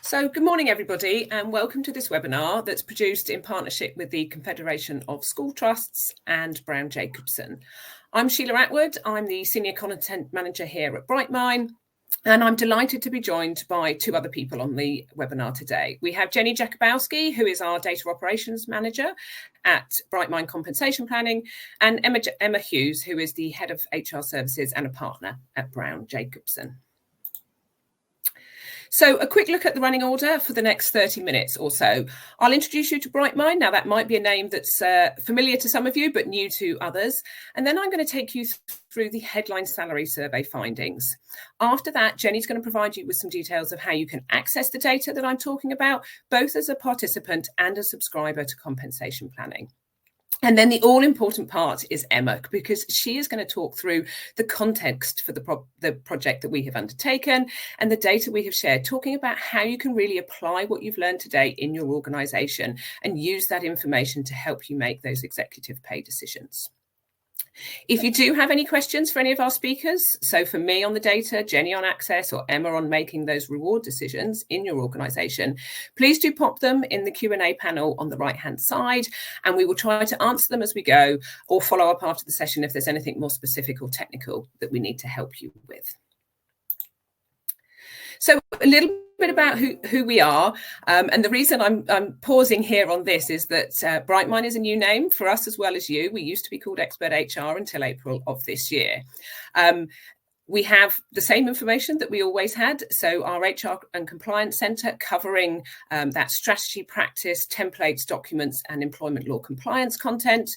So good morning, everybody, and welcome to this webinar that's produced in partnership with the Confederation of School Trusts and Browne Jacobson. I'm Sheila Atwood. I'm the Senior Content Manager here at Brightmine, and I'm delighted to be joined by two other people on the webinar today. We have Jenny Jakubowski, who is our Data Operations Manager at Brightmine Compensation Planning, and Emma Hughes, who is the Head of HR Services and a partner at Browne Jacobson. So a quick look at the running order for the next 30 minutes or so. I'll introduce you to Brightmine. Now, that might be a name that's familiar to some of you, but new to others. And then I'm going to take you through the headline salary survey findings. After that, Jenny's going to provide you with some details of how you can access the data that I'm talking about, both as a participant and a subscriber to compensation planning. And then the all-important part is Emma, because she is going to talk through the context for the project that we have undertaken and the data we have shared, talking about how you can really apply what you've learned today in your organisation and use that information to help you make those executive pay decisions. If you do have any questions for any of our speakers, so for me on the data, Jenny on access, or Emma on making those reward decisions in your organisation, please do pop them in the Q&A panel on the right-hand side, and we will try to answer them as we go or follow up after the session if there's anything more specific or technical that we need to help you with. So a little bit about who we are, and the reason I'm pausing here on this is that Brightmine is a new name for us as well as you. We used to be called Expert HR until April of this year. We have the same information that we always had. So our HR and Compliance Centre covering that strategy, practice, templates, documents and employment law compliance content.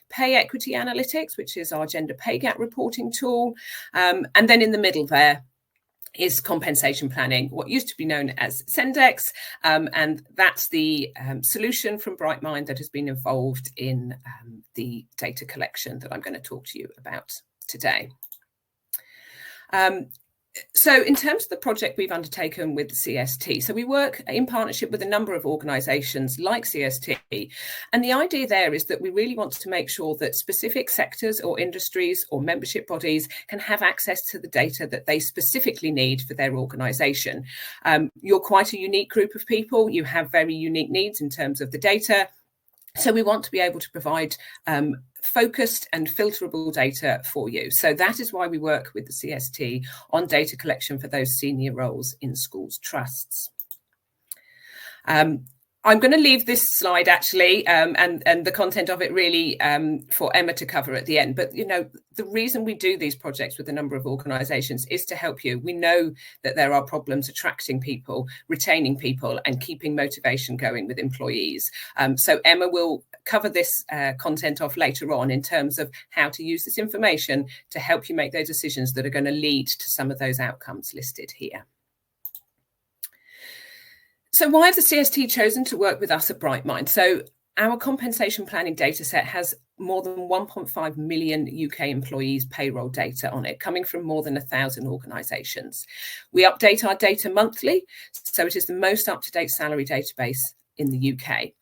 Pay Equity Analytics, which is our gender pay gap reporting tool. And then in the middle there is compensation planning, what used to be known as Sendex, and that's the solution from Brightmine that has been involved in the data collection that I'm going to talk to you about today. So in terms of the project we've undertaken with CST, so we work in partnership with a number of organisations like CST, and the idea there is that we really want to make sure that specific sectors or industries or membership bodies can have access to the data that they specifically need for their organisation. You're quite a unique group of people. You have very unique needs in terms of the data. So we want to be able to provide focused and filterable data for you. So that is why we work with the CST on data collection for those senior roles in schools trusts. I'm going to leave this slide actually and the content of it really for Emma to cover at the end. But, you know, the reason we do these projects with a number of organisations is to help you. We know that there are problems attracting people, retaining people and keeping motivation going with employees. So Emma will cover this content off later on in terms of how to use this information to help you make those decisions that are going to lead to some of those outcomes listed here. So why have the CST chosen to work with us at Brightmine? So our compensation planning dataset has more than 1.5 million UK employees' payroll data on it, coming from more than 1,000 organisations. We update our data monthly, so it is the most up-to-date salary database in the UK.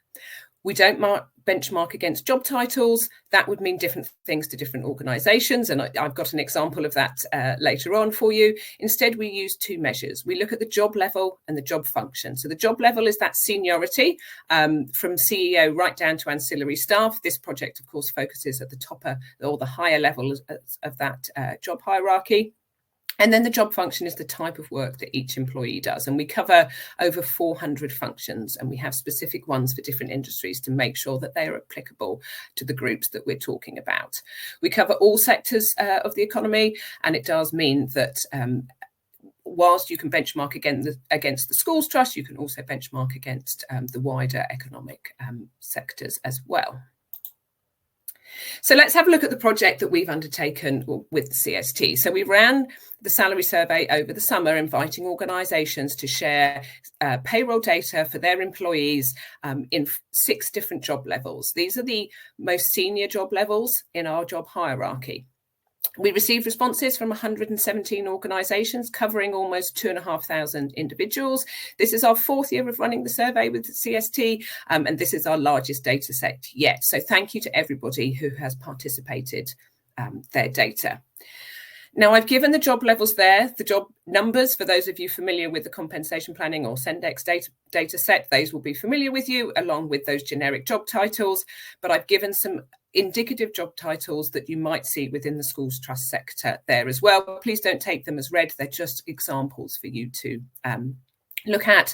We don't benchmark against job titles. That would mean different things to different organisations, and I've got an example of that later on for you. Instead, we use two measures. We look at the job level and the job function. So the job level is that seniority from CEO right down to ancillary staff. This project, of course, focuses at the top or the higher level of that job hierarchy. And then the job function is the type of work that each employee does. And we cover over 400 functions, and we have specific ones for different industries to make sure that they are applicable to the groups that we're talking about. We cover all sectors of the economy, and it does mean that whilst you can benchmark against the schools trust, you can also benchmark against the wider economic sectors as well. So let's have a look at the project that we've undertaken with the CST. So we ran the salary survey over the summer, inviting organisations to share payroll data for their employees in 6 different job levels. These are the most senior job levels in our job hierarchy. We received responses from 117 organisations covering almost 2,500 individuals. This is our 4th year of running the survey with the CST, and this is our largest data set yet. So thank you to everybody who has participated their data. Now, I've given the job levels there, the job numbers, for those of you familiar with the compensation planning or Sendex data set, those will be familiar with you, along with those generic job titles. But I've given some indicative job titles that you might see within the schools trust sector there as well. Please don't take them as read, they're just examples for you to look at.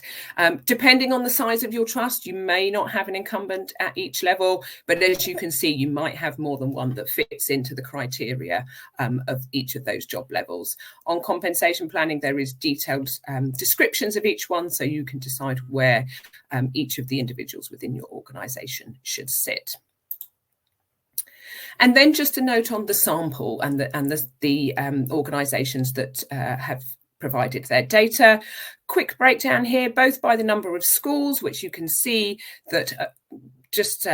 Depending on the size of your trust, you may not have an incumbent at each level, but as you can see, you might have more than one that fits into the criteria of each of those job levels. On compensation planning, there is detailed descriptions of each one, so you can decide where each of the individuals within your organisation should sit. And then just a note on the sample and the organisations that have provided their data. Quick breakdown here, both by the number of schools, which you can see that just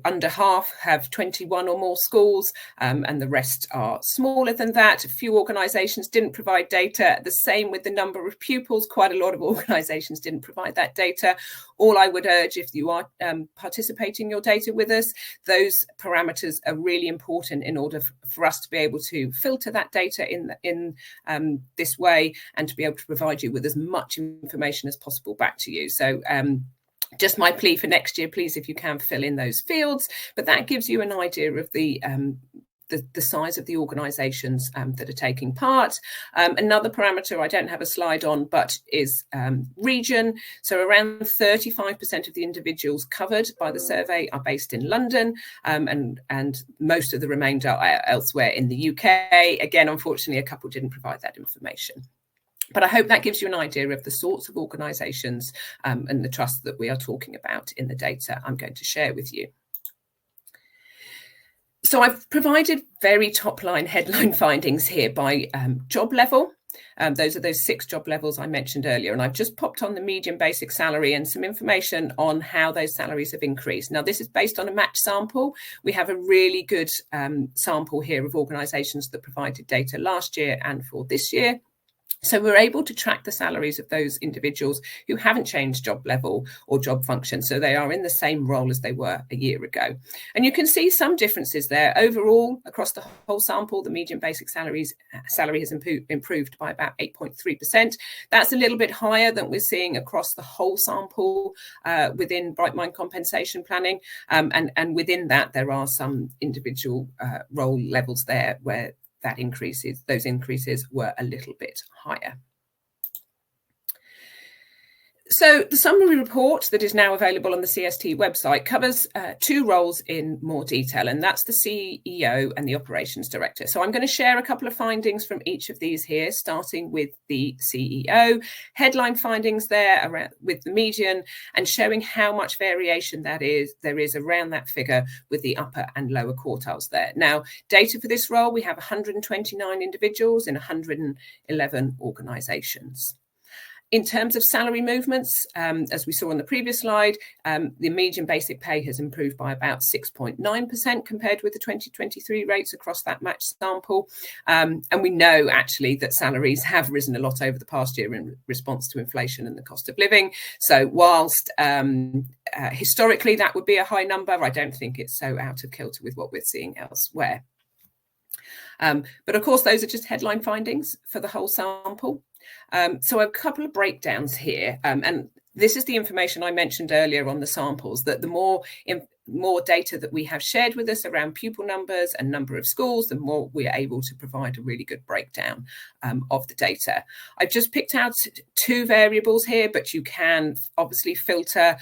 under half have 21 or more schools, and the rest are smaller than that. A few organisations didn't provide data. The same with the number of pupils. Quite a lot of organisations didn't provide that data. All I would urge, if you are participating your data with us, those parameters are really important in order for us to be able to filter that data in this way, and to be able to provide you with as much information as possible back to you. So just my plea for next year, please, if you can, fill in those fields. But that gives you an idea of the size of the organisations that are taking part. Another parameter I don't have a slide on, but is region. So around 35% of the individuals covered by the survey are based in London, and most of the remainder are elsewhere in the UK. Again, unfortunately, a couple didn't provide that information. But I hope that gives you an idea of the sorts of organisations and the trust that we are talking about in the data I'm going to share with you. So I've provided very top-line headline findings here by job level. Those are those 6 job levels I mentioned earlier, and I've just popped on the median basic salary and some information on how those salaries have increased. Now, this is based on a match sample. We have a really good sample here of organisations that provided data last year and for this year. So we're able to track the salaries of those individuals who haven't changed job level or job function. So they are in the same role as they were a year ago. And you can see some differences there. Overall, across the whole sample, the median basic salary has improved by about 8.3%. That's a little bit higher than we're seeing across the whole sample within Brightmine compensation planning. And within that, there are some individual role levels there where those increases were a little bit higher. So the summary report that is now available on the CST website covers 2 roles in more detail, and that's the CEO and the operations director. So I'm going to share a couple of findings from each of these here, starting with the CEO. Headline findings there around with the median, and showing how much variation there is around that figure with the upper and lower quartiles there. Now, data for this role, we have 129 individuals in 111 organisations. In terms of salary movements, as we saw on the previous slide, the median basic pay has improved by about 6.9% compared with the 2023 rates across that match sample. And we know actually that salaries have risen a lot over the past year in response to inflation and the cost of living. So whilst historically that would be a high number, I don't think it's so out of kilter with what we're seeing elsewhere. But of course, those are just headline findings for the whole sample. So a couple of breakdowns here, and this is the information I mentioned earlier on the samples, that the more data that we have shared with us around pupil numbers and number of schools, the more we are able to provide a really good breakdown of the data. I've just picked out 2 variables here, but you can obviously filter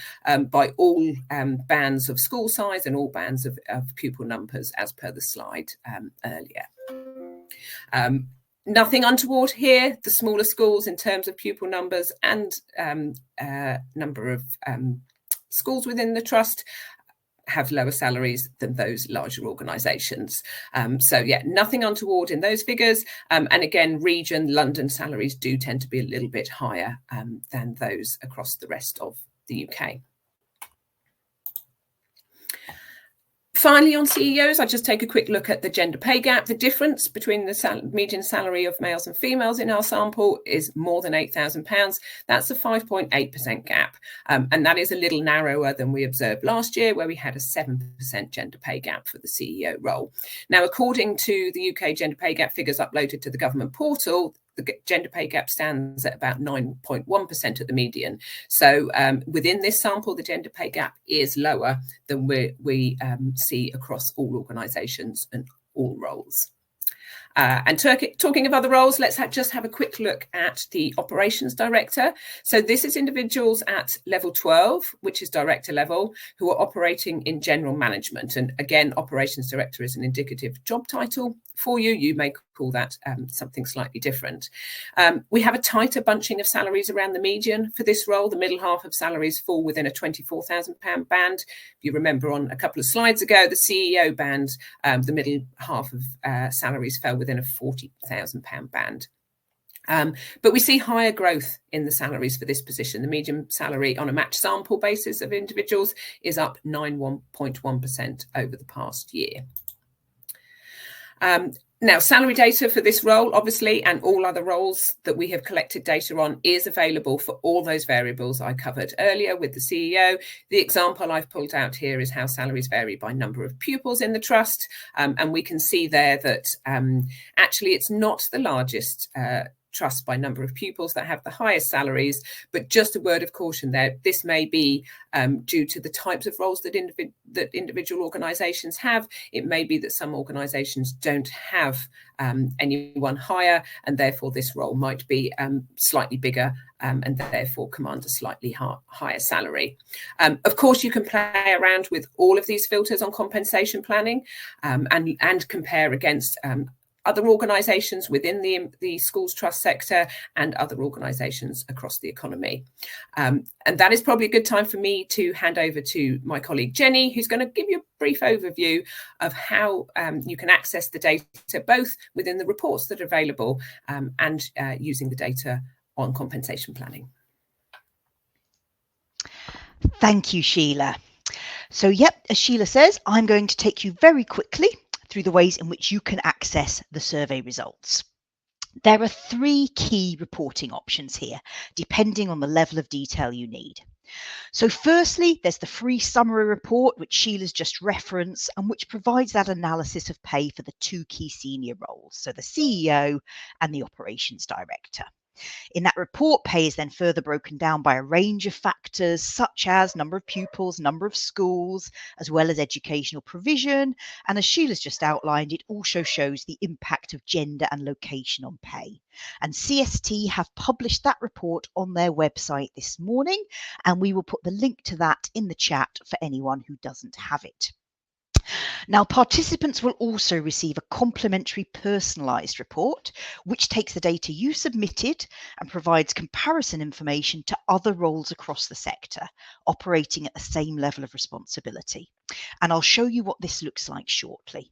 by all bands of school size and all bands of pupil numbers as per the slide earlier. Nothing untoward here. The smaller schools in terms of pupil numbers and number of schools within the trust have lower salaries than those larger organisations. So yeah, nothing untoward in those figures. And again, region, London salaries do tend to be a little bit higher than those across the rest of the UK. Finally, on CEOs, I just take a quick look at the gender pay gap. The difference between the median salary of males and females in our sample is more than £8,000. That's a 5.8% gap. And that is a little narrower than we observed last year, where we had a 7% gender pay gap for the CEO role. Now, according to the UK gender pay gap figures uploaded to the government portal, the gender pay gap stands at about 9.1% at the median. So within this sample, the gender pay gap is lower than we see across all organisations and all roles. And talking of other roles, let's just have a quick look at the operations director. So this is individuals at level 12, which is director level, who are operating in general management. And again, operations director is an indicative job title for you. You may call that something slightly different. We have a tighter bunching of salaries around the median for this role. The middle half of salaries fall within a £24,000 band. If you remember on a couple of slides ago, the CEO band, the middle half of salaries fell within a £40,000 band. But we see higher growth in the salaries for this position. The median salary on a match sample basis of individuals is up 9.1% over the past year. Now, salary data for this role, obviously, and all other roles that we have collected data on is available for all those variables I covered earlier with the CEO. The example I've pulled out here is how salaries vary by number of pupils in the trust. And we can see there that actually it's not the largest trust by number of pupils that have the highest salaries, but just a word of caution there. This may be due to the types of roles that individual organisations have. It may be that some organisations don't have anyone higher, and therefore this role might be slightly bigger and therefore command a slightly higher salary. Of course, you can play around with all of these filters on compensation planning and compare against other organisations within the schools trust sector and other organisations across the economy. And that is probably a good time for me to hand over to my colleague Jenny, who's going to give you a brief overview of how you can access the data both within the reports that are available and using the data on compensation planning. Thank you, Sheila. So, yep, as Sheila says, I'm going to take you very quickly through the ways in which you can access the survey results. There are three key reporting options here, depending on the level of detail you need. So firstly, there's the free summary report, which Sheila's just referenced, and which provides that analysis of pay for the two key senior roles, so the CEO and the operations director. In that report, pay is then further broken down by a range of factors, such as number of pupils, number of schools, as well as educational provision. And as Sheila's just outlined, it also shows the impact of gender and location on pay. And CST have published that report on their website this morning, and we will put the link to that in the chat for anyone who doesn't have it. Now, participants will also receive a complimentary personalised report, which takes the data you submitted and provides comparison information to other roles across the sector, operating at the same level of responsibility. And I'll show you what this looks like shortly.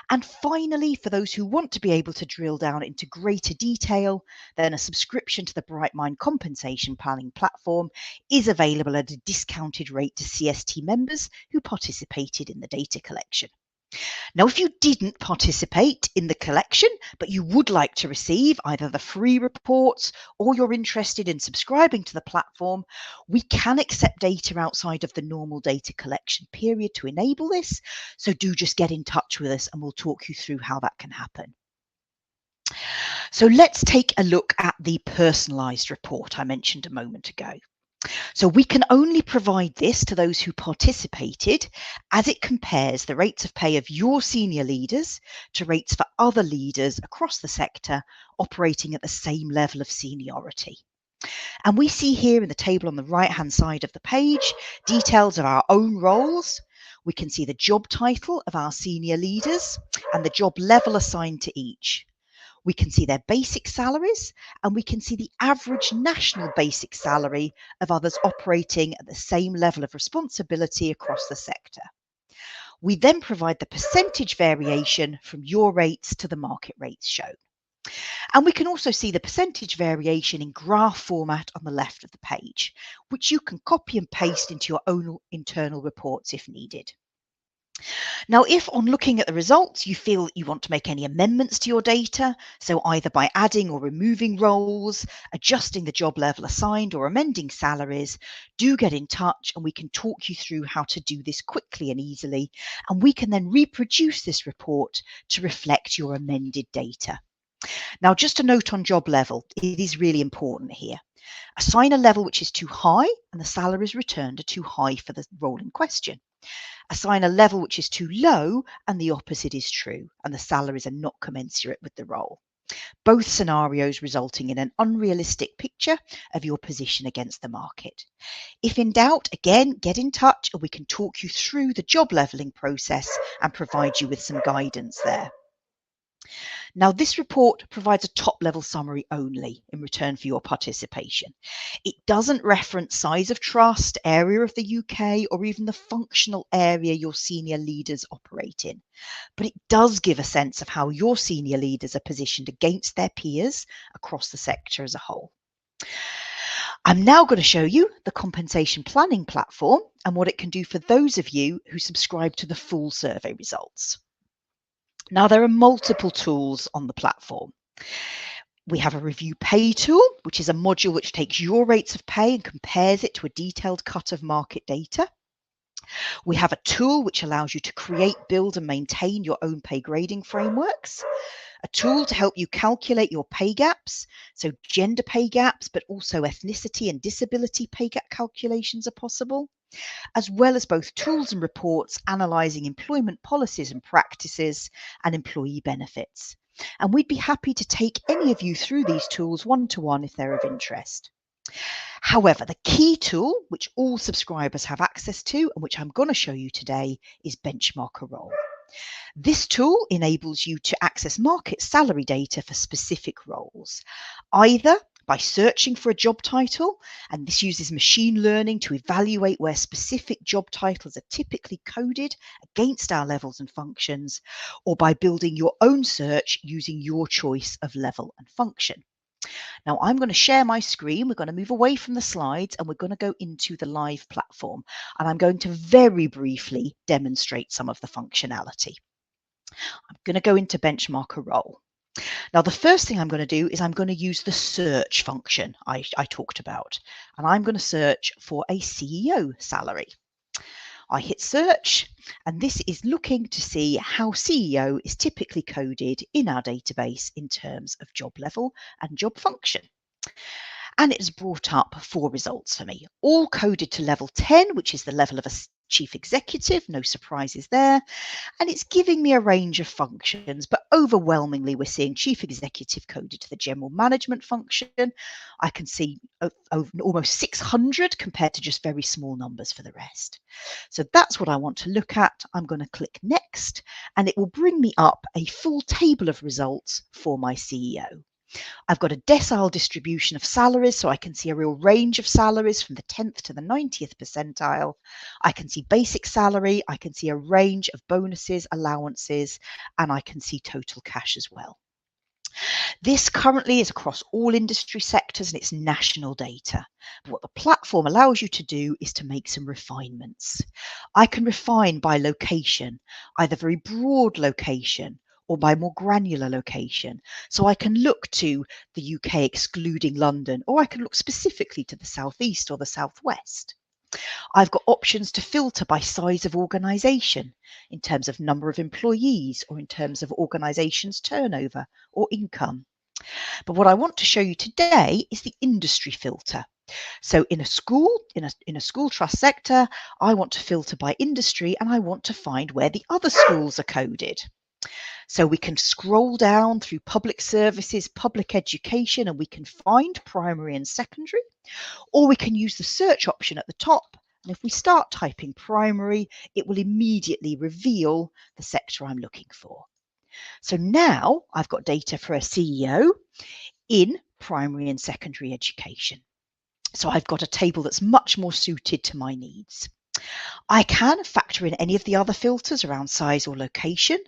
And finally, for those who want to be able to drill down into greater detail, then a subscription to the Brightmine compensation planning platform is available at a discounted rate to CST members who participated in the data collection. Now, if you didn't participate in the collection, but you would like to receive either the free reports or you're interested in subscribing to the platform, we can accept data outside of the normal data collection period to enable this. So do just get in touch with us and we'll talk you through how that can happen. So let's take a look at the personalised report I mentioned a moment ago. So we can only provide this to those who participated, as it compares the rates of pay of your senior leaders to rates for other leaders across the sector operating at the same level of seniority. And we see here in the table on the right-hand side of the page, details of our own roles. We can see the job title of our senior leaders and the job level assigned to each. We can see their basic salaries, and we can see the average national basic salary of others operating at the same level of responsibility across the sector. We then provide the percentage variation from your rates to the market rates shown. And we can also see the percentage variation in graph format on the left of the page, which you can copy and paste into your own internal reports if needed. Now, if on looking at the results, you feel that you want to make any amendments to your data, so either by adding or removing roles, adjusting the job level assigned or amending salaries, do get in touch and we can talk you through how to do this quickly and easily. And we can then reproduce this report to reflect your amended data. Now, just a note on job level, it is really important here. Assign a level which is too high and the salaries returned are too high for the role in question. Assign a level which is too low and the opposite is true and the salaries are not commensurate with the role. Both scenarios resulting in an unrealistic picture of your position against the market. If in doubt, again, get in touch and we can talk you through the job leveling process and provide you with some guidance there. Now, this report provides a top-level summary only in return for your participation. It doesn't reference size of trust, area of the UK, or even the functional area your senior leaders operate in. But it does give a sense of how your senior leaders are positioned against their peers across the sector as a whole. I'm now going to show you the compensation planning platform and what it can do for those of you who subscribe to the full survey results. Now, there are multiple tools on the platform. We have a review pay tool, which is a module which takes your rates of pay and compares it to a detailed cut of market data. We have a tool which allows you to create, build, and maintain your own pay grading frameworks. A tool to help you calculate your pay gaps, so gender pay gaps, but also ethnicity and disability pay gap calculations are possible, as well as both tools and reports analysing employment policies and practices and employee benefits. And we'd be happy to take any of you through these tools one-to-one if they're of interest. However, the key tool, which all subscribers have access to and which I'm going to show you today, is Benchmark a Role. This tool enables you to access market salary data for specific roles, either by searching for a job title, and this uses machine learning to evaluate where specific job titles are typically coded against our levels and functions, or by building your own search using your choice of level and function. Now, I'm going to share my screen. We're going to move away from the slides and we're going to go into the live platform. And I'm going to very briefly demonstrate some of the functionality. I'm going to go into Benchmark a Role. Now, the first thing I'm going to do is I'm going to use the search function I talked about. And I'm going to search for a CEO salary. I hit search, and this is looking to see how CEO is typically coded in our database in terms of job level and job function. And it has brought up 4 results for me, all coded to level 10, which is the level of a chief executive, no surprises there. And it's giving me a range of functions, but overwhelmingly we're seeing chief executive coded to the general management function. I can see almost 600 compared to just very small numbers for the rest. So that's what I want to look at. I'm going to click next, and it will bring me up a full table of results for my CEO. I've got a decile distribution of salaries, so I can see a real range of salaries from the 10th to the 90th percentile. I can see basic salary, I can see a range of bonuses, allowances, and I can see total cash as well. This currently is across all industry sectors and it's national data. But what the platform allows you to do is to make some refinements. I can refine by location, either very broad location or by more granular location. So I can look to the UK excluding London, or I can look specifically to the southeast or the southwest. I've got options to filter by size of organisation in terms of number of employees or in terms of organisation's turnover or income. But what I want to show you today is the industry filter. So in a school, in a school trust sector, I want to filter by industry and I want to find where the other schools are coded. So we can scroll down through public services, public education, and we can find primary and secondary, or we can use the search option at the top. And if we start typing primary, it will immediately reveal the sector I'm looking for. So now I've got data for a CEO in primary and secondary education. So I've got a table that's much more suited to my needs. I can factor in any of the other filters around size or location,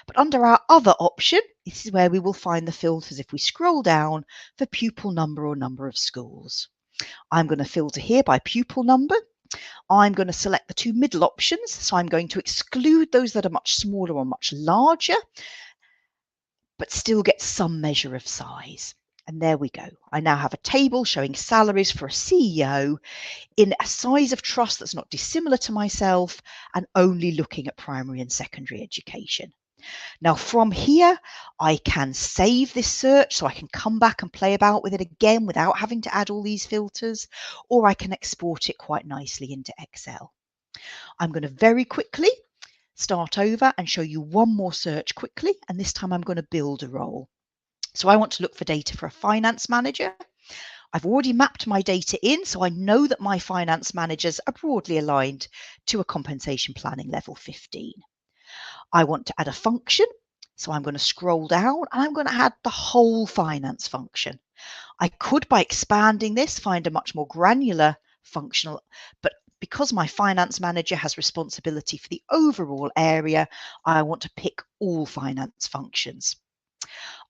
but under our other option, this is where we will find the filters if we scroll down for pupil number or number of schools. I'm going to filter here by pupil number, I'm going to select the two middle options. So I'm going to exclude those that are much smaller or much larger, but still get some measure of size. And there we go. I now have a table showing salaries for a CEO in a size of trust that's not dissimilar to myself and only looking at primary and secondary education. Now from here, I can save this search so I can come back and play about with it again without having to add all these filters, or I can export it quite nicely into Excel. I'm going to very quickly start over and show you one more search quickly, and this time I'm going to build a role. So I want to look for data for a finance manager. I've already mapped my data in, so I know that my finance managers are broadly aligned to a compensation planning level 15. I want to add a function, so I'm going to scroll down and I'm going to add the whole finance function. I could, by expanding this, find a much more granular functional, but because my finance manager has responsibility for the overall area, I want to pick all finance functions.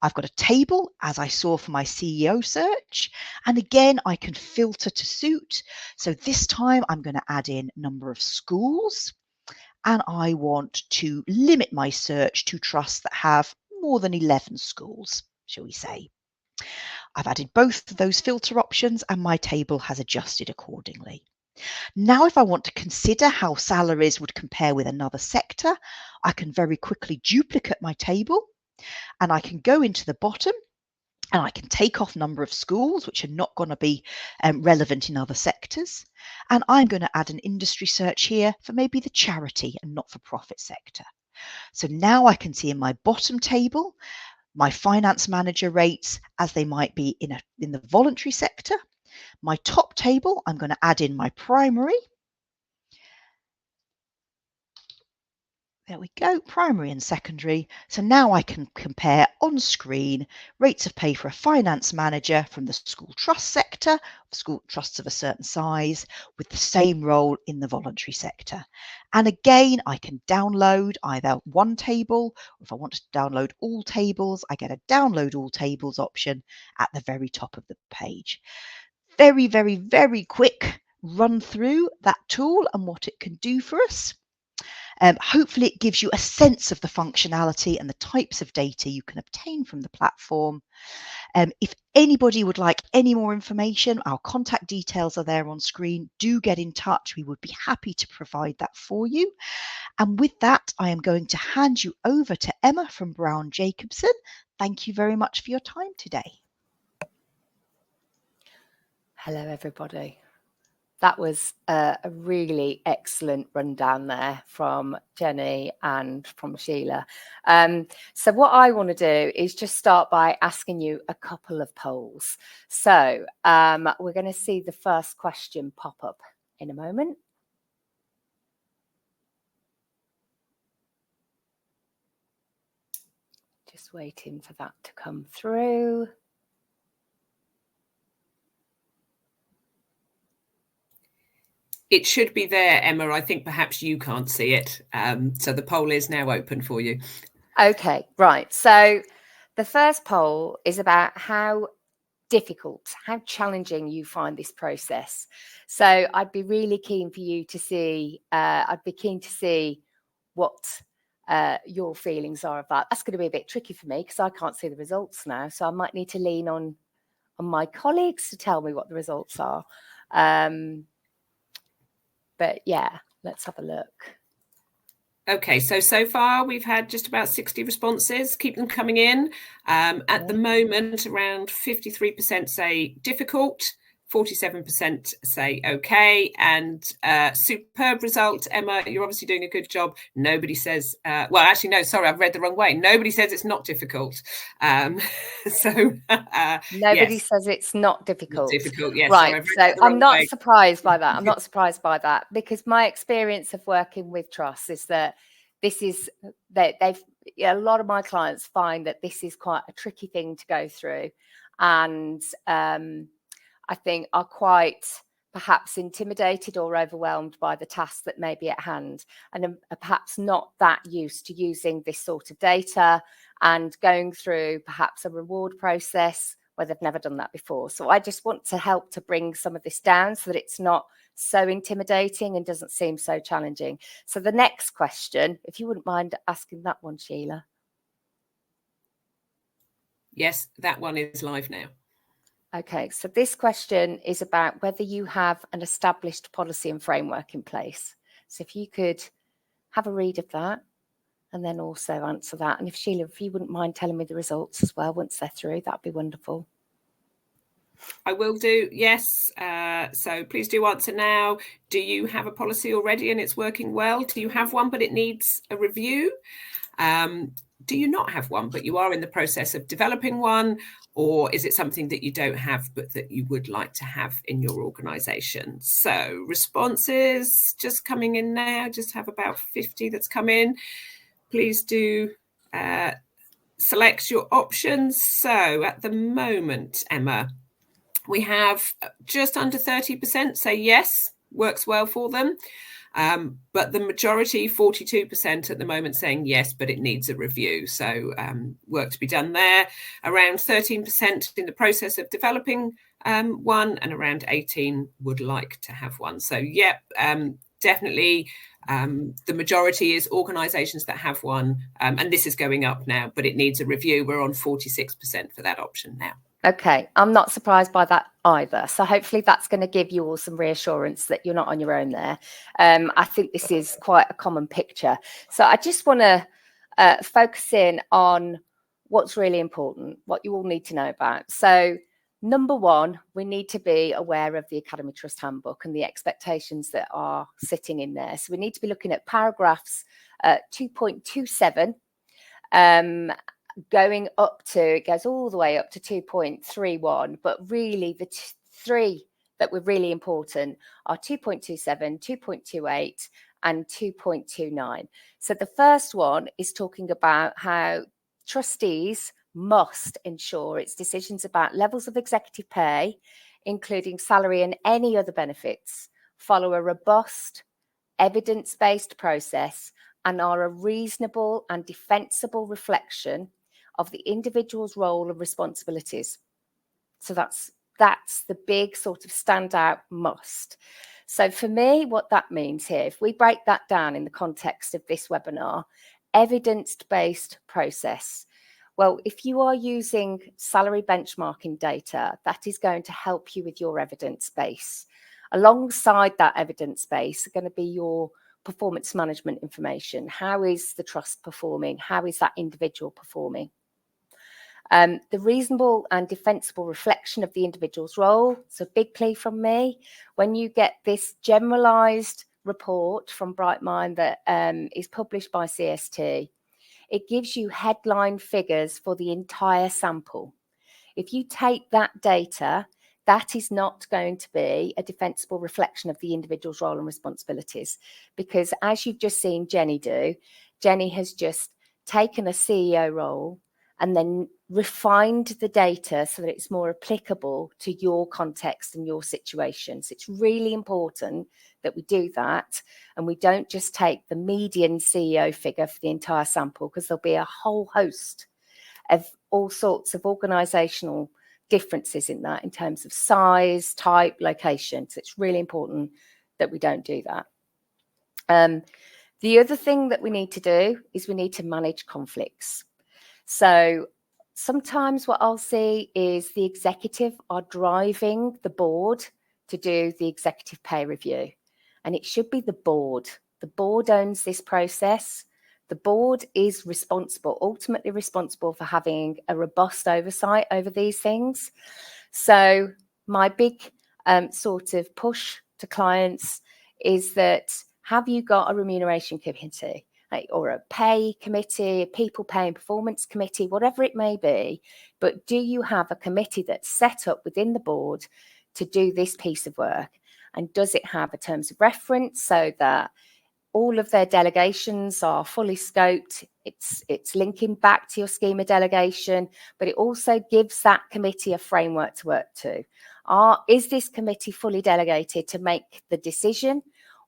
I've got a table, as I saw for my CEO search, and again, I can filter to suit. So this time I'm going to add in number of schools, and I want to limit my search to trusts that have more than 11 schools, shall we say. I've added both of those filter options and my table has adjusted accordingly. Now, if I want to consider how salaries would compare with another sector, I can very quickly duplicate my table and I can go into the bottom and I can take off number of schools, which are not going to be relevant in other sectors. And I'm going to add an industry search here for maybe the charity and not-for-profit sector. So now I can see in my bottom table my finance manager rates as they might be in the voluntary sector. My top table, I'm going to add in my primary. There we go, primary and secondary. So now I can compare on screen rates of pay for a finance manager from the school trust sector, school trusts of a certain size, with the same role in the voluntary sector. And again, I can download either one table, or if I want to download all tables, I get a download all tables option at the very top of the page. Very, very, very quick run through that tool and what it can do for us. Hopefully it gives you a sense of the functionality and the types of data you can obtain from the platform. If anybody would like any more information, our contact details are there on screen. Do get in touch. We would be happy to provide that for you. And with that, I am going to hand you over to Emma from Browne Jacobson. Thank you very much for your time today. Hello, everybody. That was a really excellent rundown there from Jenny and from Sheila. So what I want to do is just start by asking you a couple of polls. So we're going to see the first question pop up in a moment. Just waiting for that to come through. It should be there, Emma. I think perhaps you can't see it. So the poll is now open for you. Okay, right. So the first poll is about how difficult, how challenging you find this process. So I'd be really keen for you to see, I'd be keen to see what your feelings are of that. That's going to be a bit tricky for me because I can't see the results now. So I might need to lean on my colleagues to tell me what the results are. But yeah, let's have a look. Okay, so far we've had just about 60 responses. Keep them coming in. At the moment, around 53% say difficult, 47% say okay, and superb result. Emma, you're obviously doing a good job. Nobody says, well, actually, no, sorry, I've read the wrong way. Nobody says it's not difficult. Nobody says it's not difficult. Difficult, yes. Right, so I'm not surprised by that. I'm not surprised by that because my experience of working with trusts is that this is that a lot of my clients find that this is quite a tricky thing to go through, and I think are quite perhaps intimidated or overwhelmed by the tasks that may be at hand, and are perhaps not that used to using this sort of data and going through perhaps a reward process where they've never done that before. So I just want to help to bring some of this down so that it's not so intimidating and doesn't seem so challenging. So the next question, if you wouldn't mind asking that one, Sheila. Yes, that one is live now. Okay, so this question is about whether you have an established policy and framework in place. So if you could have a read of that and then also answer that. And if Sheila, if you wouldn't mind telling me the results as well once they're through, that'd be wonderful. I will do, yes. So please do answer now. Do you have a policy already and it's working well? Do you have one but it needs a review? Do you not have one but you are in the process of developing one? Or is it something that you don't have but that you would like to have in your organisation? So responses just coming in now, just have about 50 that's come in. Please do select your options. So at the moment, Emma, we have just under 30% say yes, works well for them. But the majority, 42% at the moment, saying yes, but it needs a review. So work to be done there. Around 13% in the process of developing one, and around 18 would like to have one. So yep, definitely the majority is organisations that have one, and this is going up now, but it needs a review. We're on 46% for that option now. Okay, I'm not surprised by that either. So hopefully that's going to give you all some reassurance that you're not on your own there. I think this is quite a common picture. So I just want to focus in on what's really important, what you all need to know about. So number one, we need to be aware of the Academy Trust Handbook and the expectations that are sitting in there. So we need to be looking at paragraphs 2.27, going up to, it goes all the way up to 2.31, but really the three that were really important are 2.27, 2.28 and 2.29. So the first one is talking about how trustees must ensure its decisions about levels of executive pay, including salary and any other benefits, follow a robust, evidence-based process and are a reasonable and defensible reflection of the individual's role and responsibilities. So that's the big sort of standout must. So for me, what that means here, if we break that down in the context of this webinar, evidence-based process. Well, if you are using salary benchmarking data, that is going to help you with your evidence base. Alongside that evidence base are going to be your performance management information. How is the trust performing? How is that individual performing? The reasonable and defensible reflection of the individual's role. It's a big plea from me. When you get this generalised report from Brightmine that is published by CST, it gives you headline figures for the entire sample. If you take that data, that is not going to be a defensible reflection of the individual's role and responsibilities, because as you've just seen Jenny do, Jenny has just taken a CEO role and then refined the data so that it's more applicable to your context and your situation. So it's really important that we do that and we don't just take the median CEO figure for the entire sample, because there'll be a whole host of all sorts of organisational differences in that in terms of size, type, location. So it's really important that we don't do that. The other thing that we need to do is we need to manage conflicts. So sometimes what I'll see is the executive are driving the board to do the executive pay review, and it should be the board. The board owns this process. The board is responsible, ultimately responsible for having a robust oversight over these things. So my big sort of push to clients is that, have you got a remuneration committee? Or a pay committee, a people pay and performance committee, whatever it may be, but do you have a committee that's set up within the board to do this piece of work? And does it have a terms of reference so that all of their delegations are fully scoped? It's linking back to your schema delegation, but it also gives that committee a framework to work to. Is this committee fully delegated to make the decision,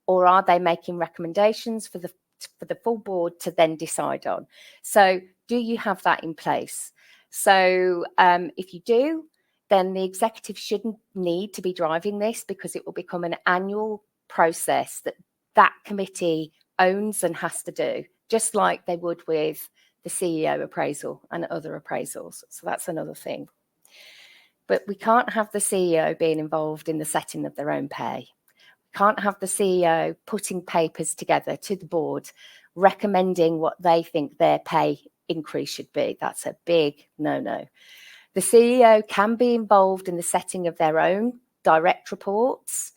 or are they making recommendations for the full board to then decide on? So do you have that in place? So if you do, then the executive shouldn't need to be driving this, because it will become an annual process that committee owns and has to do, just like they would with the CEO appraisal and other appraisals. So that's another thing. But we can't have the CEO being involved in the setting of their own pay. We can't have the CEO putting papers together to the board recommending what they think their pay increase should be. That's a big no-no. The CEO can be involved in the setting of their own direct reports,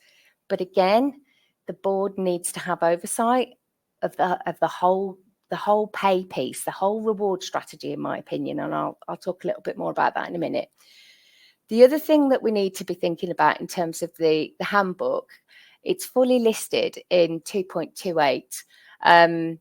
but again, the board needs to have oversight of the whole pay piece, the whole reward strategy, in my opinion, and I'll talk a little bit more about that in a minute. The other thing that we need to be thinking about in terms of the handbook, it's fully listed in 2.28.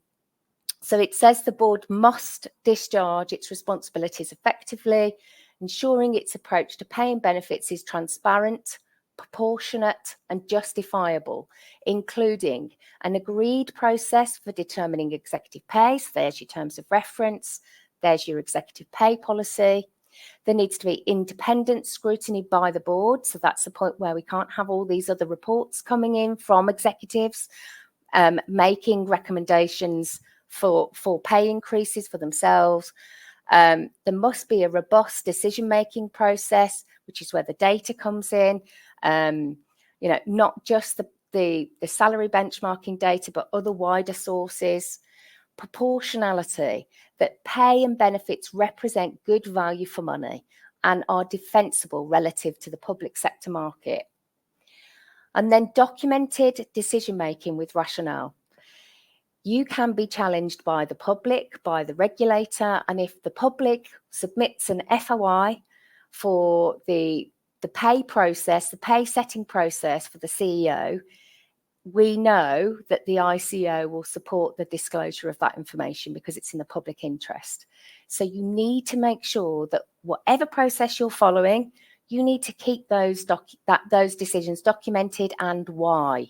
So it says the board must discharge its responsibilities effectively, ensuring its approach to pay and benefits is transparent, proportionate and justifiable, including an agreed process for determining executive pay. So there's your terms of reference, there's your executive pay policy. There needs to be independent scrutiny by the board. So that's the point where we can't have all these other reports coming in from executives, making recommendations for pay increases for themselves. There must be a robust decision-making process, which is where the data comes in. Not just the salary benchmarking data, but other wider sources. Proportionality, that pay and benefits represent good value for money and are defensible relative to the public sector market. And then documented decision-making with rationale. You can be challenged by the public, by the regulator, and if the public submits an FOI for the pay process, the pay setting process for the CEO, we know that the ICO will support the disclosure of that information because it's in the public interest. So you need to make sure that whatever process you're following, you need to keep those decisions documented and why.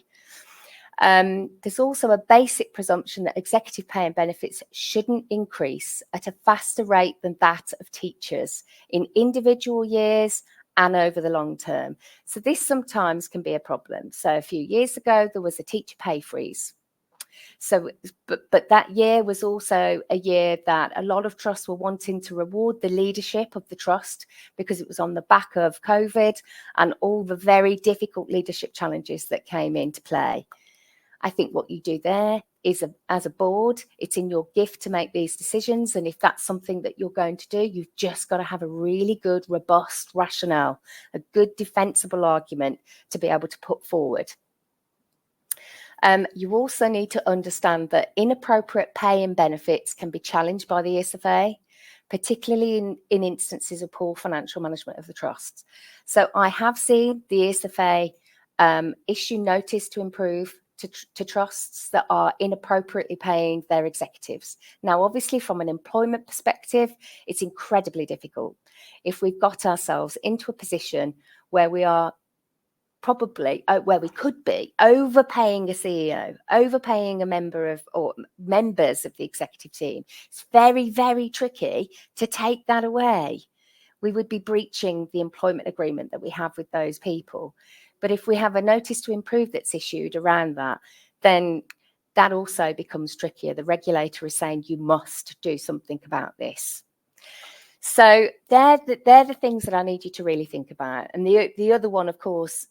There's also a basic presumption that executive pay and benefits shouldn't increase at a faster rate than that of teachers in individual years and over the long term. So this sometimes can be a problem. So a few years ago, there was a teacher pay freeze. So, but that year was also a year that a lot of trusts were wanting to reward the leadership of the trust because it was on the back of COVID and all the very difficult leadership challenges that came into play. I think what you do there is, as a board, it's in your gift to make these decisions. And if that's something that you're going to do, you've just got to have a really good, robust rationale, a good defensible argument to be able to put forward. You also need to understand that inappropriate pay and benefits can be challenged by the ESFA, particularly in instances of poor financial management of the trusts. So I have seen the ESFA issue notice to improve to trusts that are inappropriately paying their executives. Now, obviously, from an employment perspective, it's incredibly difficult. If we've got ourselves into a position where we are probably, where we could be overpaying a CEO, overpaying a member of or members of the executive team, it's very, very tricky to take that away. We would be breaching the employment agreement that we have with those people. But if we have a notice to improve that's issued around that, then that also becomes trickier. The regulator is saying you must do something about this. So they're the things that I need you to really think about. And the other one, of course,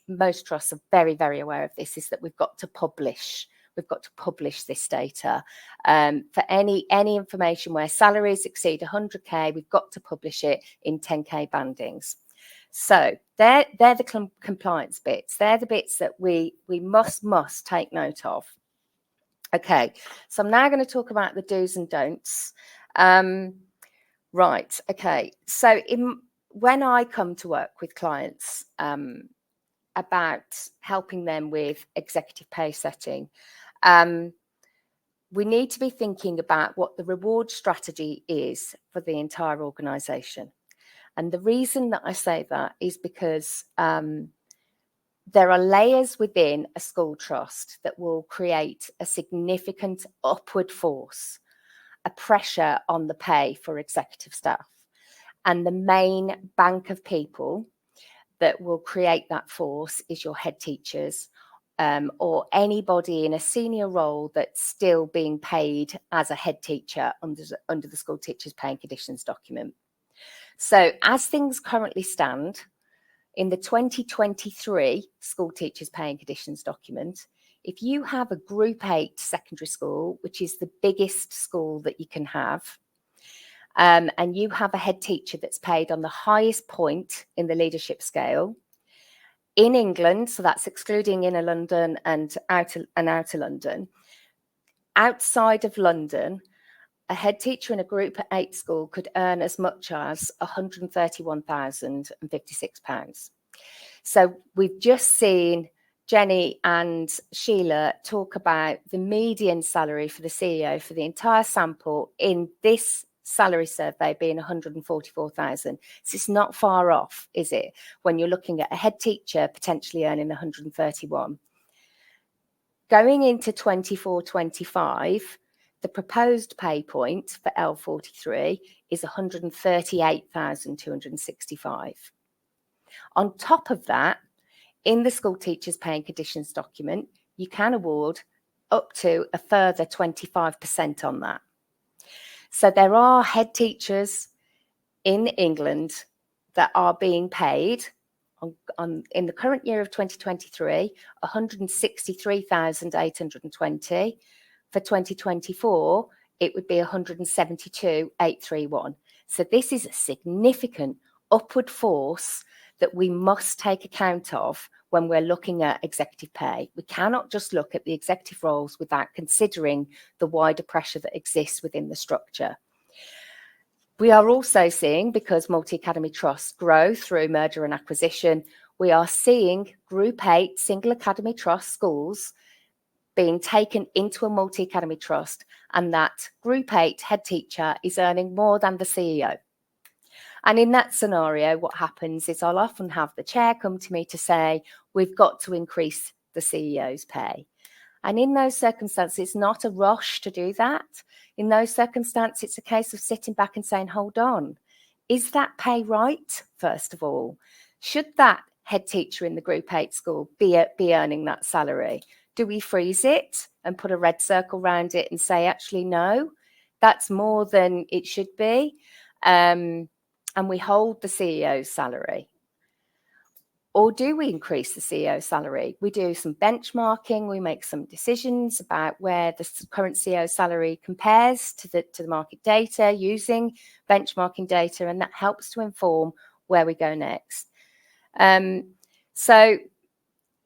most trusts are very, very aware of this, is that we've got to publish. We've got to publish this data. For any information where salaries exceed 100K, we've got to publish it in 10K bandings. So they're the compliance bits. They're the bits that we must take note of. Okay, so I'm now going to talk about the do's and don'ts. Right, okay. So when I come to work with clients about helping them with executive pay setting, we need to be thinking about what the reward strategy is for the entire organisation. And the reason that I say that is because there are layers within a school trust that will create a significant upward force, a pressure on the pay for executive staff. And the main bank of people that will create that force is your head teachers, or anybody in a senior role that's still being paid as a head teacher under the School Teachers Pay and Conditions document. So as things currently stand, in the 2023 School Teachers Pay and Conditions document, if you have a Group 8 secondary school, which is the biggest school that you can have, and you have a head teacher that's paid on the highest point in the leadership scale, in England, so that's excluding inner London and outer London, outside of London, a head teacher in a Group 8 school could earn as much as £131,056. So we've just seen Jenny and Sheila talk about the median salary for the CEO for the entire sample in this salary survey being 144,000. So it's not far off, is it, when you're looking at a head teacher potentially earning 131. Going into 24-25, the proposed pay point for L43 is 138,265. On top of that, in the School Teachers Pay and Conditions document, you can award up to a further 25% on that. So there are head teachers in England that are being paid in the current year of 2023, 163,820. For 2024, it would be 172,831. So this is a significant upward force that we must take account of when we're looking at executive pay. We cannot just look at the executive roles without considering the wider pressure that exists within the structure. We are also seeing, because multi-academy trusts grow through merger and acquisition, we are seeing Group 8 single academy trust schools being taken into a multi-academy trust, and that Group 8 head teacher is earning more than the CEO. And in that scenario, what happens is I'll often have the chair come to me to say, we've got to increase the CEO's pay. And in those circumstances, it's not a rush to do that. In those circumstances, it's a case of sitting back and saying, hold on, is that pay right, first of all? Should that head teacher in the Group 8 school be earning that salary? Do we freeze it and put a red circle around it and say, actually, no, that's more than it should be? And we hold the CEO's salary? Or do we increase the CEO's salary? We do some benchmarking, we make some decisions about where the current CEO's salary compares to the market data using benchmarking data, and that helps to inform where we go next. So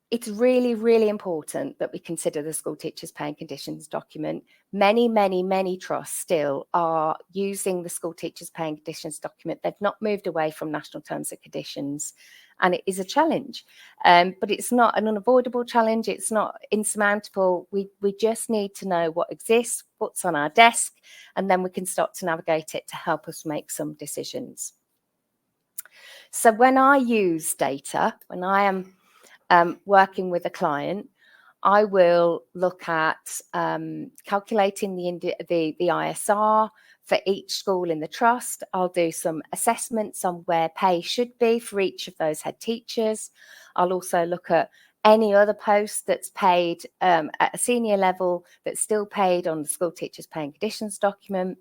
it's really, really important that we consider the School Teachers Pay and Conditions document. Many trusts still are using the School Teachers Pay and Conditions document. They've not moved away from national terms and conditions, and it is a challenge. But it's not an unavoidable challenge. It's not insurmountable. We just need to know what exists, what's on our desk, and then we can start to navigate it to help us make some decisions. So when I use data, when I am working with a client, I will look at calculating the ISR for each school in the trust. I'll do some assessments on where pay should be for each of those head teachers. I'll also look at any other post that's paid at a senior level that's still paid on the School Teachers Pay and Conditions document.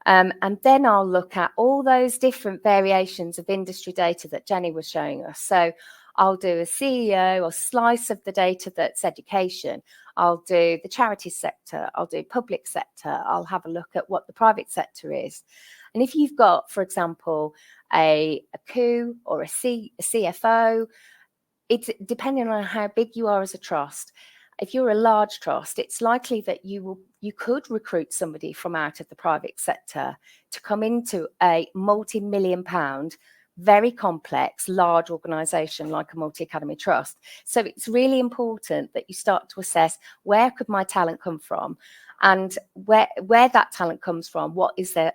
And then I'll look at all those different variations of industry data that Jenny was showing us. So I'll do a CEO or slice of the data that's education. I'll do the charity sector. I'll do public sector. I'll have a look at what the private sector is. And if you've got, for example, a COO or a CFO, it's depending on how big you are as a trust. If you're a large trust, it's likely that you could recruit somebody from out of the private sector to come into a multi-million-pound, very complex, large organisation like a multi-academy trust. So it's really important that you start to assess, where could my talent come from, and where that talent comes from, what is their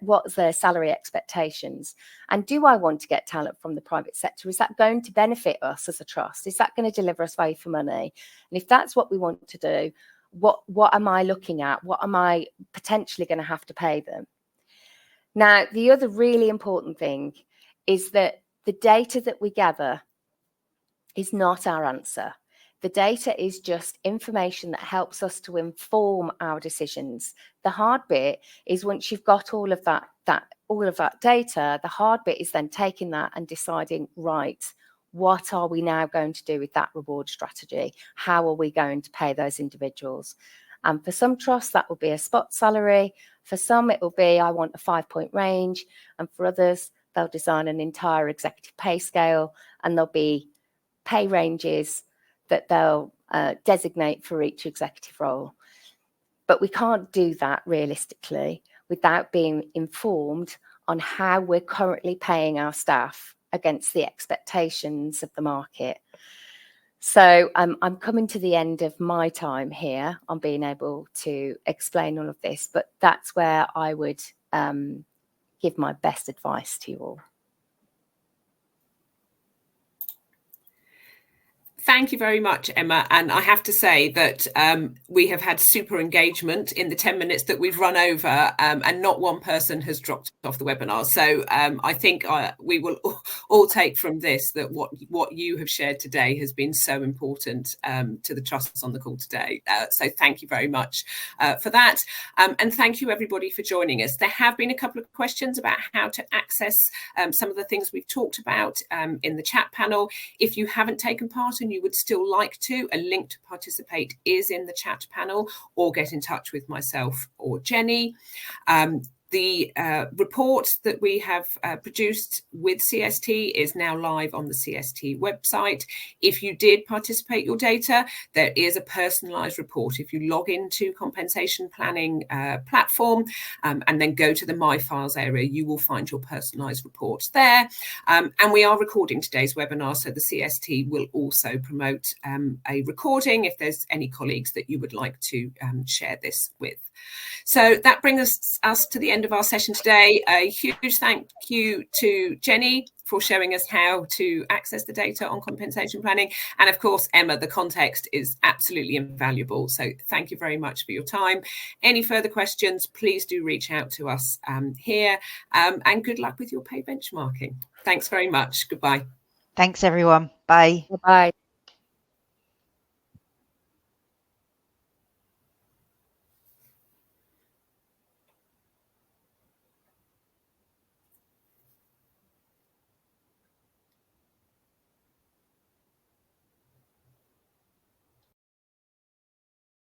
salary expectations, and do I want to get talent from the private sector? Is that going to benefit us as a trust? Is that going to deliver us value for money? And if that's what we want to do, what am I looking at? What am I potentially going to have to pay them? Now, the other really important thing is that the data that we gather is not our answer. The data is just information that helps us to inform our decisions. The hard bit is once you've got all of that data, the hard bit is then taking that and deciding, right, what are we now going to do with that reward strategy? How are we going to pay those individuals? And for some trusts, that will be a spot salary. For some, it will be, I want a 5-point range. And for others, they'll design an entire executive pay scale, and there'll be pay ranges that they'll designate for each executive role. But we can't do that realistically without being informed on how we're currently paying our staff against the expectations of the market. So I'm coming to the end of my time here on being able to explain all of this, but that's where I would give my best advice to you all. Thank you very much, Emma. And I have to say that we have had super engagement in the 10 minutes that we've run over, and not one person has dropped off the webinar. So I think we will all take from this that what you have shared today has been so important to the trusts on the call today. So thank you very much for that. And thank you, everybody, for joining us. There have been a couple of questions about how to access some of the things we've talked about in the chat panel. If you haven't taken part and you would still like to, a link to participate is in the chat panel, or get in touch with myself or Jenny. The report that we have produced with CST is now live on the CST website. If you did participate your data, there is a personalised report. If you log into compensation planning platform and then go to the My Files area, you will find your personalised reports there. And we are recording today's webinar, so the CST will also promote a recording if there's any colleagues that you would like to share this with. So that brings us to the end of our session today. A huge thank you to Jenny for showing us how to access the data on compensation planning. And of course, Emma, the context is absolutely invaluable. So thank you very much for your time. Any further questions, please do reach out to us here. And good luck with your pay benchmarking. Thanks very much. Goodbye. Thanks, everyone. Bye. Bye.